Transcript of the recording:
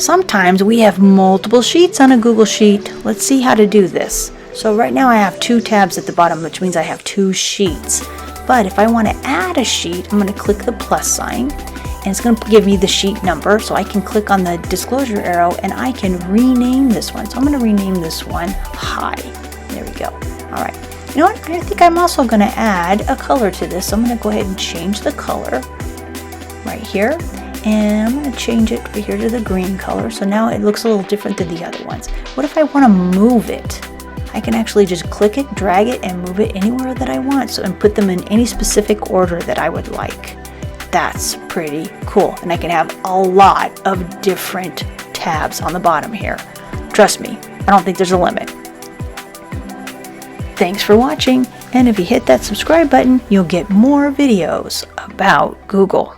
Sometimes we have multiple sheets on a Google Sheet. Let's see how to do this. So right now I have 2 tabs at the bottom, which means I have 2 sheets. But if I want to add a sheet, I'm going to click the plus sign, and it's going to give me the sheet number. So I can click on the disclosure arrow and I can rename this one. So I'm going to rename this one Hi. There we go. All right. You know what? I think I'm also going to add a color to this. So I'm going to go ahead and change the color right here. And I'm going to change it over here to the green color. So now it looks a little different than the other ones. What if I want to move it? I can actually just click it, drag it, and move it anywhere that I want. So, and put them in any specific order that I would like. That's pretty cool. And I can have a lot of different tabs on the bottom here. Trust me, I don't think there's a limit. Thanks for watching. And if you hit that subscribe button, you'll get more videos about Google.